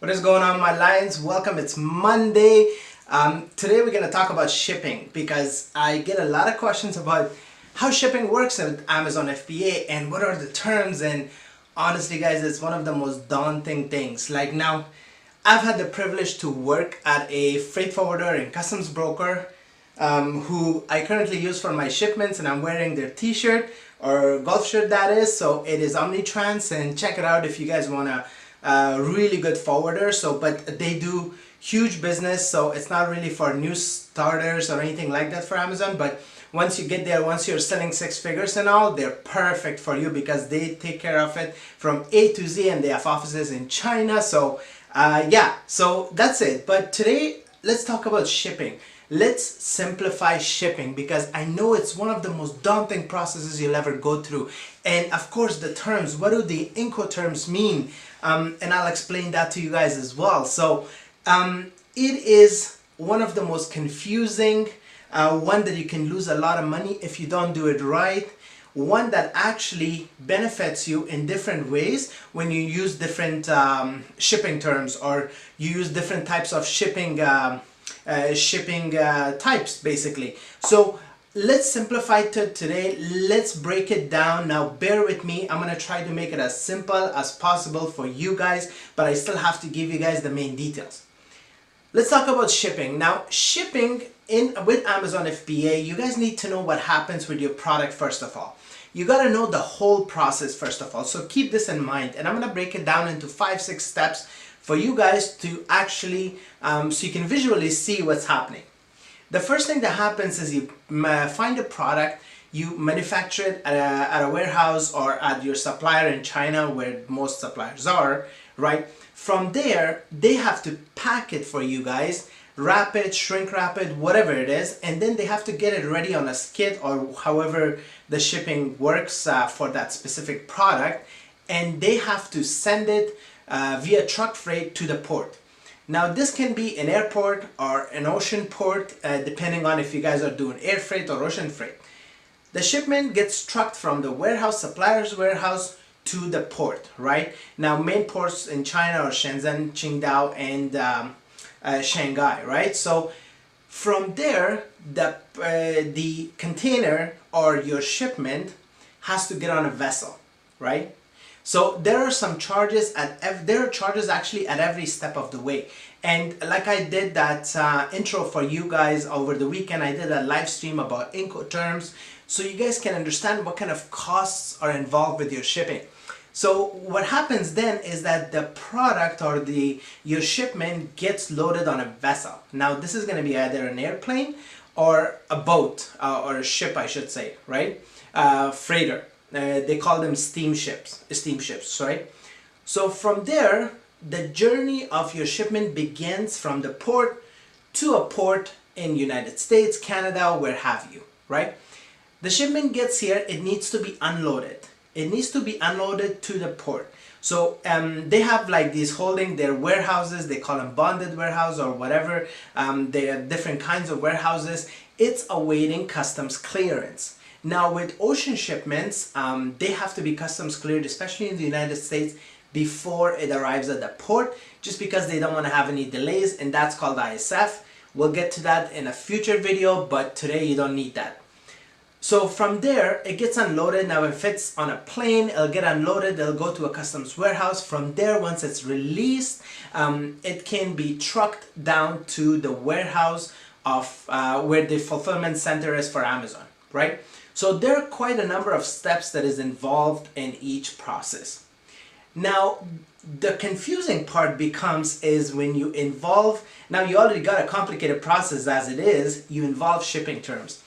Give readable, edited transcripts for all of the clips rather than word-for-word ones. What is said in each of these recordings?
What is going on, my lions? Welcome. It's Monday. Today we're going to talk about shipping because I get a lot of questions about how shipping works at Amazon FBA and what are the terms. And honestly, guys, it's one of the most daunting things. Like now, I've had the privilege to work at a freight forwarder and customs broker who I currently use for my shipments, and I'm wearing their t-shirt or golf shirt, that is. So it is Omnitrans, and check it out if you guys want to really good forwarder. So but they do huge business, so it's not really for new starters or anything like that for Amazon. But once you get there, once you're selling six figures and all, they're perfect for you because they take care of it from A to Z, and they have offices in China. So yeah, so that's it. But today let's talk about shipping. Let's simplify shipping because I know it's one of the most daunting processes you'll ever go through. And of course the terms, what do the Incoterms mean? And I'll explain that to you guys as well. So it is one of the most confusing, one that you can lose a lot of money if you don't do it right. One that actually benefits you in different ways when you use different shipping terms, or you use different types of shipping types basically. So let's simplify it today. Let's break it down. Now bear with me, I'm gonna try to make it as simple as possible for you guys, but I still have to give you guys the main details. Let's talk about shipping. Now shipping with Amazon FBA, you guys need to know what happens with your product. First of all, you got to know the whole process first of all, so keep this in mind, and I'm gonna break it down into 5-6 steps for you guys to actually so you can visually see what's happening. The first thing that happens is you find a product, you manufacture it at a warehouse or at your supplier in China, where most suppliers are, right? From there, they have to pack it for you guys, wrap it, shrink wrap it, whatever it is, and then they have to get it ready on a skid or however the shipping works for that specific product, and they have to send it via truck freight to the port. Now this can be an airport or an ocean port, depending on if you guys are doing air freight or ocean freight. The shipment gets trucked from the warehouse, supplier's warehouse, to the port, right? Now main ports in China are Shenzhen, Qingdao, and Shanghai, right? So from there, the container or your shipment has to get on a vessel, right? So there are some charges there are charges actually at every step of the way. And like I did that intro for you guys over the weekend, I did a live stream about Incoterms, so you guys can understand what kind of costs are involved with your shipping. So what happens then is that the product or your shipment gets loaded on a vessel. Now this is going to be either an airplane or a boat, or a ship I should say, right? Freighter. They call them steamships, right? So from there, the journey of your shipment begins from the port to a port in United States, Canada, where have you, right? The shipment gets here, it needs to be unloaded. It needs to be unloaded to the port. So they have like these holding their warehouses, they call them bonded warehouse or whatever. They are different kinds of warehouses. It's awaiting customs clearance. Now with ocean shipments, they have to be customs cleared, especially in the United States, before it arrives at the port, just because they don't want to have any delays, and that's called ISF. We'll get to that in a future video, but today you don't need that. So from there, it gets unloaded. Now if it's on a plane, it'll get unloaded, it'll go to a customs warehouse. From there, once it's released, it can be trucked down to the warehouse of where the fulfillment center is for Amazon, right? So there are quite a number of steps that is involved in each process. Now, the confusing part is when you involve, now you already got a complicated process as it is, you involve shipping terms.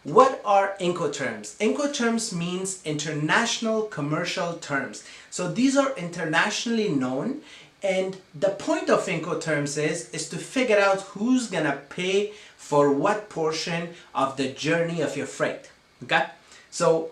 What are Incoterms? Incoterms means international commercial terms. So these are internationally known, and the point of Incoterms is to figure out who's gonna pay for what portion of the journey of your freight. Okay, so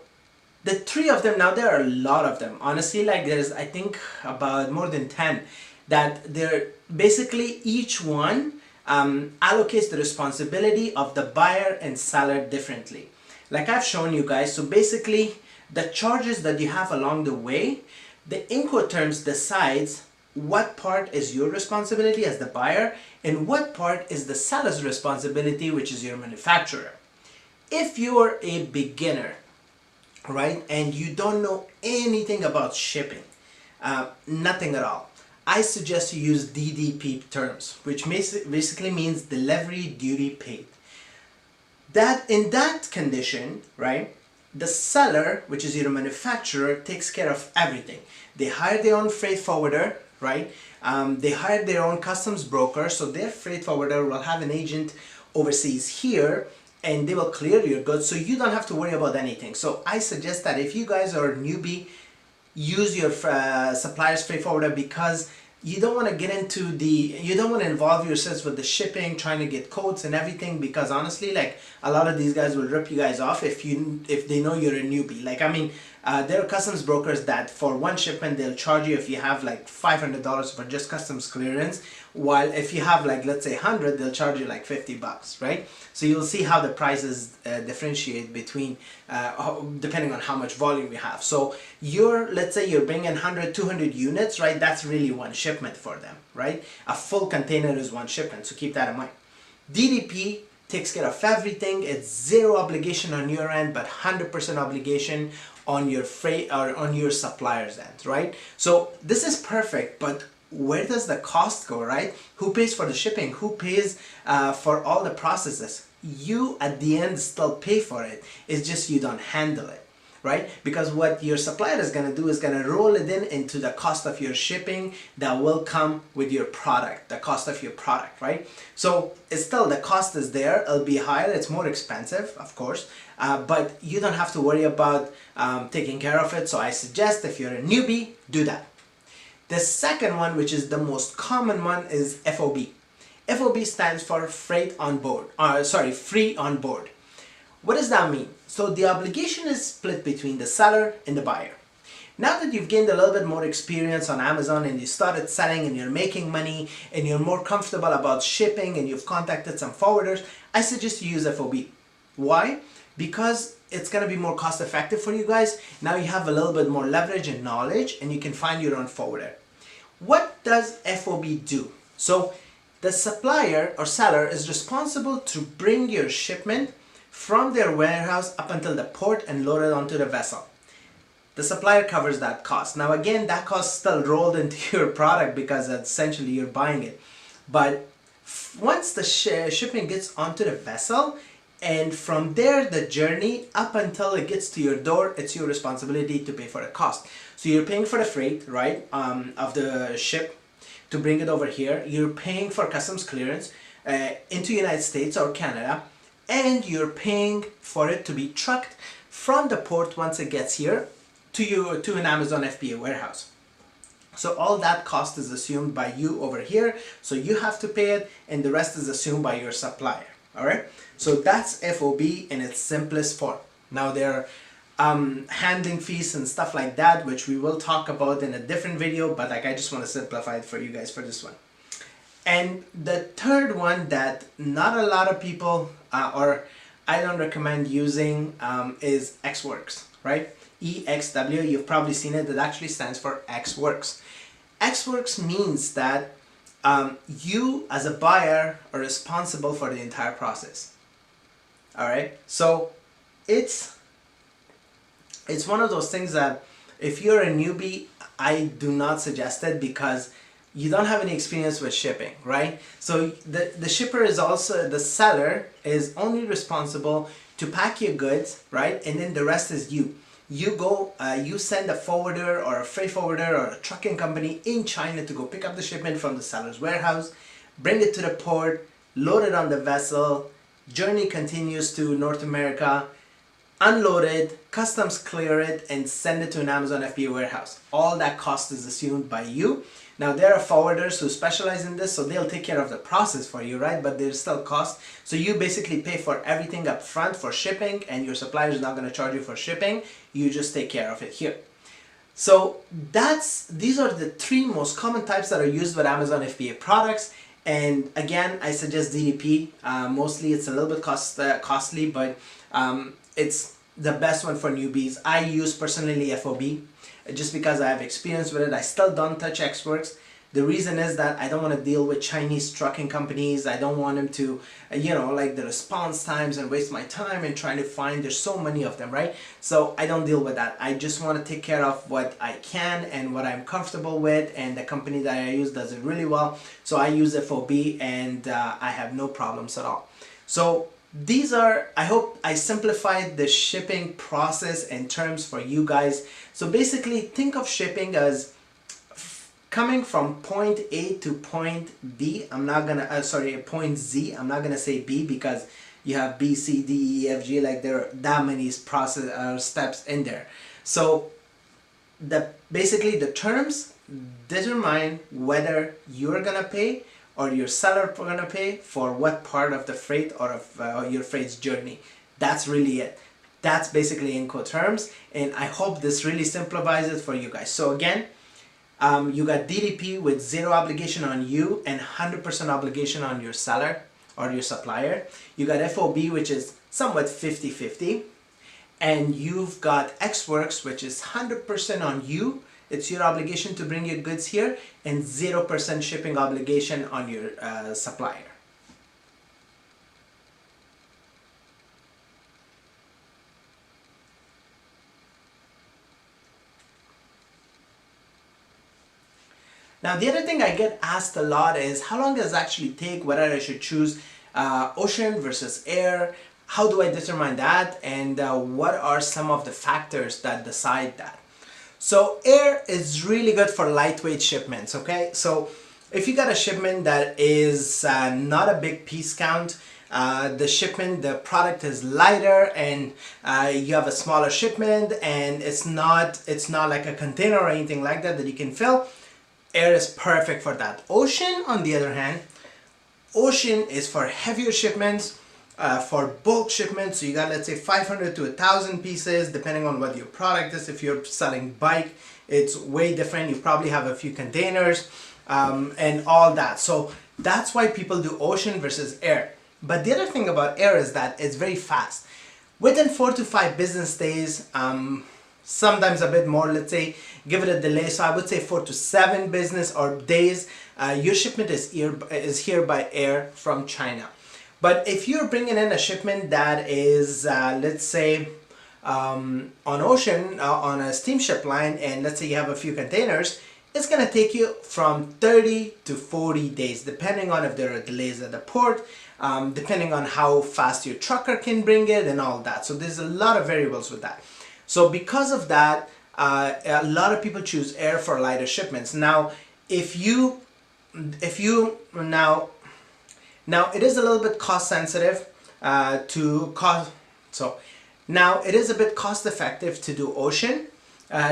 the three of them, now there are a lot of them, honestly, like there's I think about more than 10 that they're basically each one allocates the responsibility of the buyer and seller differently, like I've shown you guys. So basically the charges that you have along the way, the Incoterms decides what part is your responsibility as the buyer and what part is the seller's responsibility, which is your manufacturer. If you're a beginner, right, and you don't know anything about shipping, nothing at all, I suggest you use DDP terms, which basically means delivery duty paid. That in that condition, right, the seller, which is your manufacturer, takes care of everything. They hire their own freight forwarder, right? They hire their own customs broker, so their freight forwarder will have an agent overseas here, and they will clear your goods, so you don't have to worry about anything. So I suggest that if you guys are a newbie, use your supplier's freight forwarder, because you don't want to get into you don't want to involve yourselves with the shipping, trying to get quotes and everything, because honestly, like, a lot of these guys will rip you guys off if they know you're a newbie. Like, I mean, there are customs brokers that for one shipment they'll charge you if you have like $500 for just customs clearance, while if you have like, let's say 100, they'll charge you like $50, right? So you'll see how the prices differentiate between depending on how much volume you have. So let's say you're bringing 100, 200 units, right? That's really one shipment for them, right? A full container is one shipment, so keep that in mind. DDP takes care of everything. It's zero obligation on your end, but 100% obligation on your freight or on your supplier's end, right? So this is perfect, but where does the cost go, right? Who pays for the shipping? Who pays for all the processes? You at the end still pay for it. It's just you don't handle it, right? Because what your supplier is going to do is going to roll it into the cost of your shipping that will come with your product, the cost of your product, right? So it's still, the cost is there. It'll be higher. It's more expensive, of course, but you don't have to worry about taking care of it. So I suggest if you're a newbie, do that. The second one, which is the most common one, is FOB. FOB stands for freight on board, free on board. What does that mean? So the obligation is split between the seller and the buyer. Now that you've gained a little bit more experience on Amazon and you started selling and you're making money and you're more comfortable about shipping and you've contacted some forwarders, I suggest you use FOB. Why? Because it's going to be more cost effective for you guys. Now you have a little bit more leverage and knowledge and you can find your own forwarder. What does FOB do? So the supplier or seller is responsible to bring your shipment from their warehouse up until the port and load it onto the vessel. The supplier covers that cost. Now again, that cost is still rolled into your product because essentially you're buying it. But once the shipping gets onto the vessel, and from there the journey up until it gets to your door, it's your responsibility to pay for the cost. So you're paying for the freight, right, of the ship to bring it over here. You're paying for customs clearance into United States or Canada, and you're paying for it to be trucked from the port once it gets here to an Amazon FBA warehouse. So all that cost is assumed by you over here, so you have to pay it, and the rest is assumed by your supplier. All right, so that's FOB in its simplest form. Now there are handling fees and stuff like that, which we will talk about in a different video, but like, I just want to simplify it for you guys for this one. And the third one that not a lot of people or I don't recommend using is XWorks, right? EXW, you've probably seen it. That actually stands for XWorks. XWorks means that you as a buyer are responsible for the entire process. All right, so it's one of those things that if you're a newbie, I do not suggest it, because you don't have any experience with shipping, right? So the shipper is also, the seller is only responsible to pack your goods, right? And then the rest is you. You go, you send a forwarder or a freight forwarder or a trucking company in China to go pick up the shipment from the seller's warehouse, bring it to the port, load it on the vessel, journey continues to North America, unload it, customs clear it, and send it to an Amazon FBA warehouse. All that cost is assumed by you. Now there are forwarders who specialize in this, so they'll take care of the process for you, right? But there's still cost. So you basically pay for everything up front for shipping, and your supplier is not going to charge you for shipping. You just take care of it here. So these are the three most common types that are used with Amazon FBA products. And again, I suggest DDP. Mostly it's a little bit costly, but it's the best one for newbies. I use personally FOB just because I have experience with it. I still don't touch XWorks. The reason is that I don't want to deal with Chinese trucking companies. I don't want them to, you know, like the response times and waste my time and trying to find, there's so many of them, right? So I don't deal with that. I just want to take care of what I can and what I'm comfortable with, and the company that I use does it really well. So I use FOB, and I have no problems at all. So these are, I hope I simplified the shipping process and terms for you guys. So basically think of shipping as coming from point A to point B. I'm not gonna, point Z. I'm not gonna say B because you have B, C, D, E, F, G, like there are that many steps in there. So basically the terms determine whether you're gonna pay or your seller gonna pay for what part of the freight or of your freight's journey. That's really it. That's basically Incoterms, and I hope this really simplifies it for you guys. So again, you got DDP with 0 obligation on you and 100% obligation on your seller or your supplier. You got FOB, which is somewhat 50-50, and you've got XWorks, which is 100% on you. It's your obligation to bring your goods here, and 0% shipping obligation on your supplier. Now the other thing I get asked a lot is how long does it actually take, whether I should choose ocean versus air, how do I determine that, and what are some of the factors that decide that. So air is really good for lightweight shipments, okay? So if you got a shipment that is not a big piece count, the product is lighter, and you have a smaller shipment, and it's not like a container or anything like that you can fill, air is perfect for that. Ocean, on the other hand, ocean is for heavier shipments, for bulk shipments. So you got, let's say, 500 to 1,000 pieces, depending on what your product is. If you're selling bike, it's way different. You probably have a few containers and all that. So that's why people do ocean versus air. But the other thing about air is that it's very fast. Within 4 to 5 business days, sometimes a bit more, let's say, give it a delay. So I would say 4 to 7 business or days, your shipment is here by air from China. But if you're bringing in a shipment that is, let's say, on ocean, on a steamship line, and let's say you have a few containers, it's going to take you from 30 to 40 days, depending on if there are delays at the port, depending on how fast your trucker can bring it and all that. So there's a lot of variables with that. So because of that, a lot of people choose air for lighter shipments. Now, now it is a little bit cost sensitive so now it is a bit cost effective to do ocean,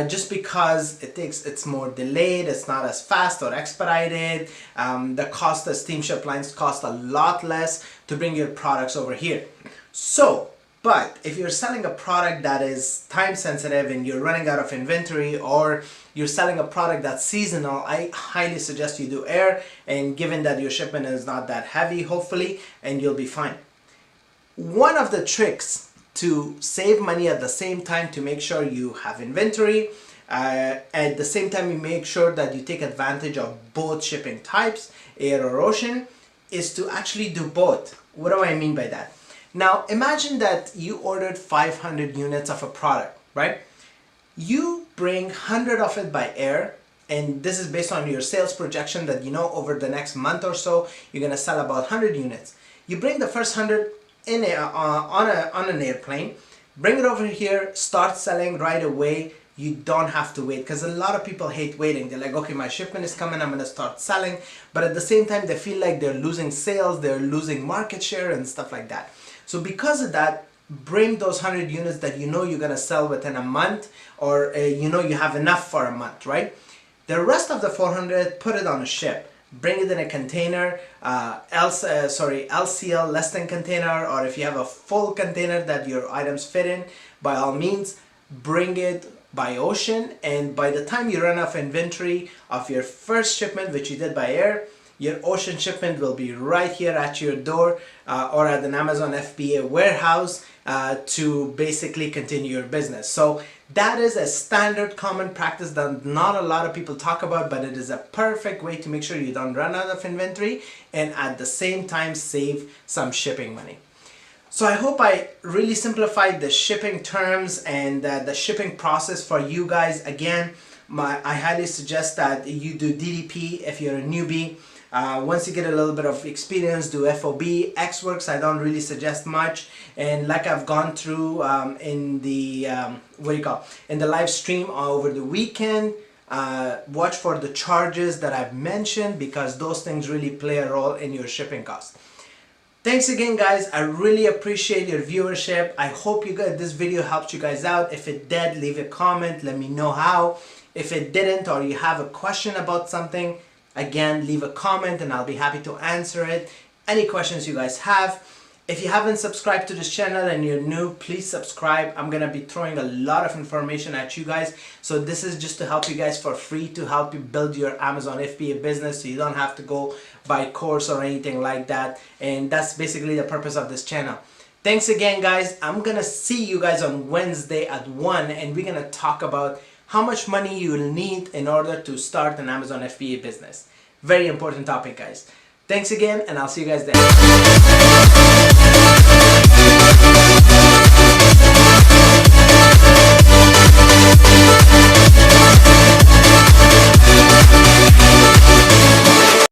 just because it's more delayed, it's not as fast or expedited. The cost of steamship lines cost a lot less to bring your products over here. So, but if you're selling a product that is time sensitive and you're running out of inventory, or you're selling a product that's seasonal, I highly suggest you do air, and given that your shipment is not that heavy, hopefully, and you'll be fine. One of the tricks to save money at the same time, to make sure you have inventory, at the same time you make sure that you take advantage of both shipping types, air or ocean, is to actually do both. What do I mean by that? Now imagine that you ordered 500 units of a product, right? You bring 100 of it by air, and this is based on your sales projection that you know over the next month or so you're gonna sell about 100 units. You bring the first 100 in on an airplane, bring it over here, start selling right away. You don't have to wait, because a lot of people hate waiting. They're like, okay, my shipment is coming, I'm gonna start selling, but at the same time they feel like they're losing sales, they're losing market share and stuff like that. So because of that, bring those 100 units that you know you're gonna sell within a month, or you know you have enough for a month, right? The rest of the 400, put it on a ship. Bring it in a container, LCL, less than container, or if you have a full container that your items fit in, by all means, bring it by ocean, and by the time you run off inventory of your first shipment, which you did by air, your ocean shipment will be right here at your door or at an Amazon FBA warehouse to basically continue your business. So That is a standard common practice that not a lot of people talk about, but it is a perfect way to make sure you don't run out of inventory and at the same time save some shipping money. So I hope I really simplified the shipping terms and the shipping process for you guys. Again, I highly suggest that you do DDP if you're a newbie. Once you get a little bit of experience, do FOB. Xworks I don't really suggest much, and like I've gone through in the in the live stream over the weekend, watch for the charges that I've mentioned, because those things really play a role in your shipping cost. Thanks again, guys. I really appreciate your viewership. I hope this video helped you guys out. If it did, leave a comment, let me know how. If it didn't, or you have a question about something, again, leave a comment and I'll be happy to answer it. Any questions you guys have. If you haven't subscribed to this channel and you're new, please subscribe. I'm gonna be throwing a lot of information at you guys. So this is just to help you guys for free, to help you build your Amazon FBA business, so you don't have to go buy a course or anything like that. And that's basically the purpose of this channel. Thanks again, guys. I'm gonna see you guys on Wednesday at 1, and we're gonna talk about how much money you will need in order to start an Amazon FBA business. Very important topic, guys. Thanks again, and I'll see you guys there.